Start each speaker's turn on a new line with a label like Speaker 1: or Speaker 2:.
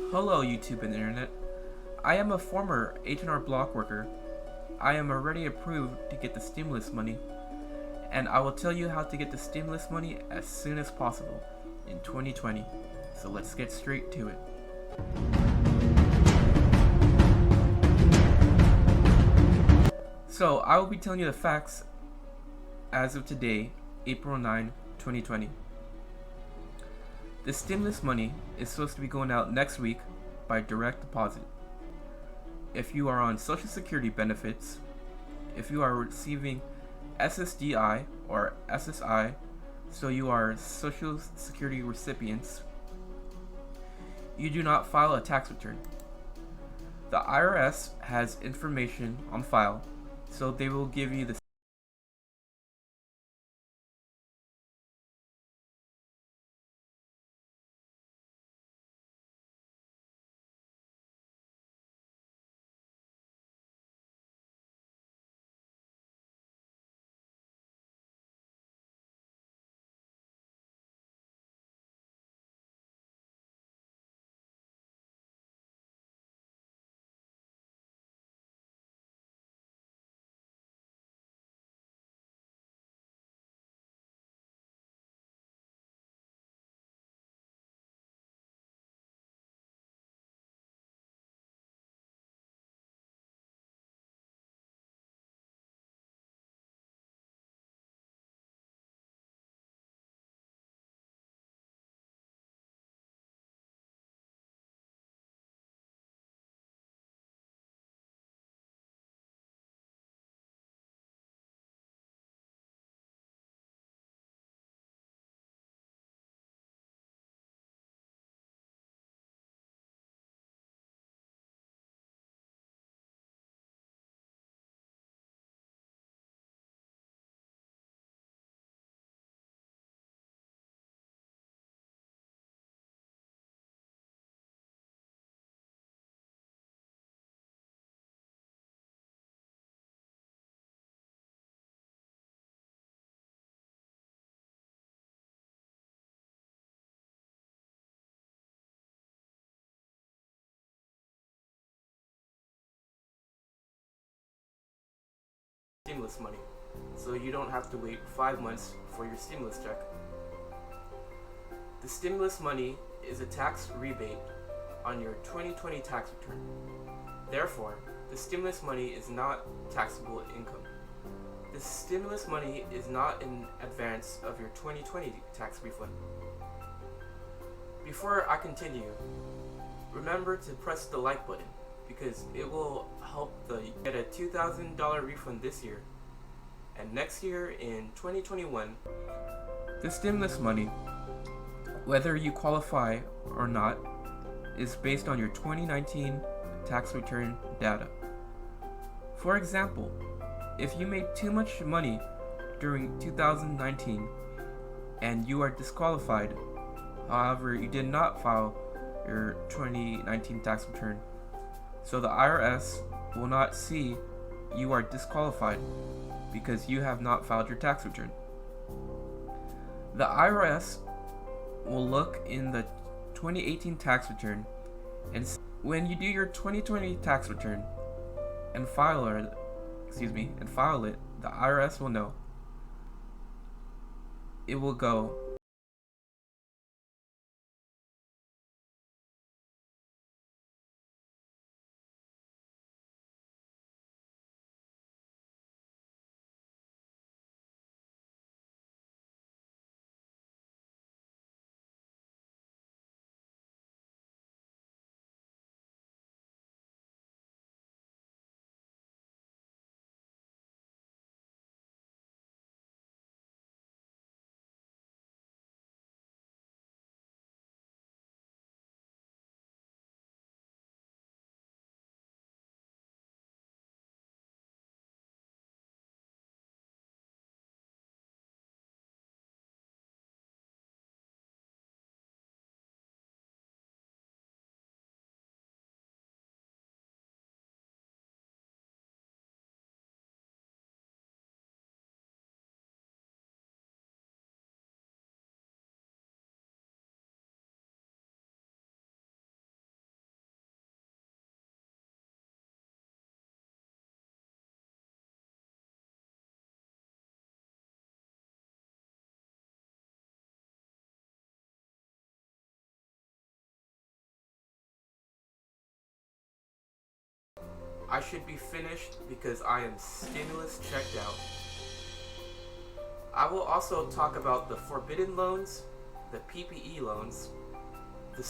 Speaker 1: Hello YouTube and Internet. I am a former H&R Block worker. I am already approved to get the stimulus money, and I will tell you how to get the stimulus money as soon as possible in 2020. So let's get straight to it. So I will be telling you the facts as of today, April 9, 2020. The stimulus money is supposed to be going out next week by direct deposit. If you are on Social Security benefits, if you are receiving SSDI or SSI, so you are Social Security recipients, you do not file a tax return. The IRS has information on file, so they will give you the stimulus money, so you don't have to wait 5 months for your stimulus check. The stimulus money is a tax rebate on your 2020 tax return. Therefore, the stimulus money is not taxable income. The stimulus money is not in advance of your 2020 tax refund. Before I continue, remember to press the like button because it will help get a $2,000 refund this year, and next year in 2021. The stimulus money, whether you qualify or not, is based on your 2019 tax return data. For example, if you made too much money during 2019 and you are disqualified, however, you did not file your 2019 tax return, so the IRS will not see you are disqualified because you have not filed your tax return. The IRS will look in the 2018 tax return, and when you do your 2020 tax return and file it, the IRS will know. It will go, I should be finished because I am stimulus checked out. I will also talk about the forbidden loans, the PPE loans, the